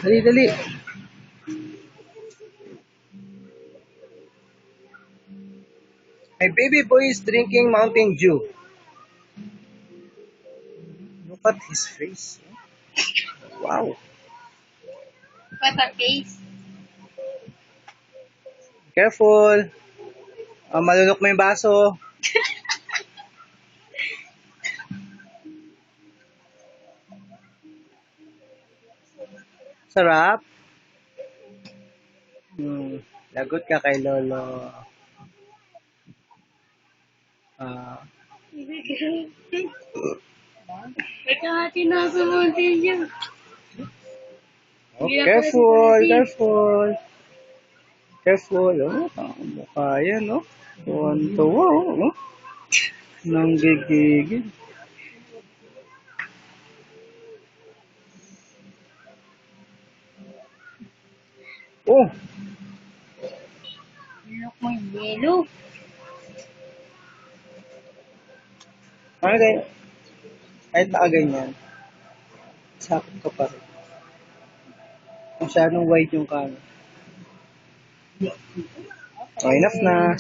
Dali, dali. My baby boy is drinking Mountain Dew. Look at his face. Wow. What a face. Careful. Malunok mo yung baso. Sarap. Lagot ka kay Lolo. Nagkahati na sa Mountain Dew. Careful, careful. Careful. Mukha yan, no? Tuwan-tuwa, no? Nanggigigil. Oh! Look mo yung yellow. Ano ganyan? Kahit nakaganyan, sakit ka pa rin. Masyadong white yung camera. Okay, enough na.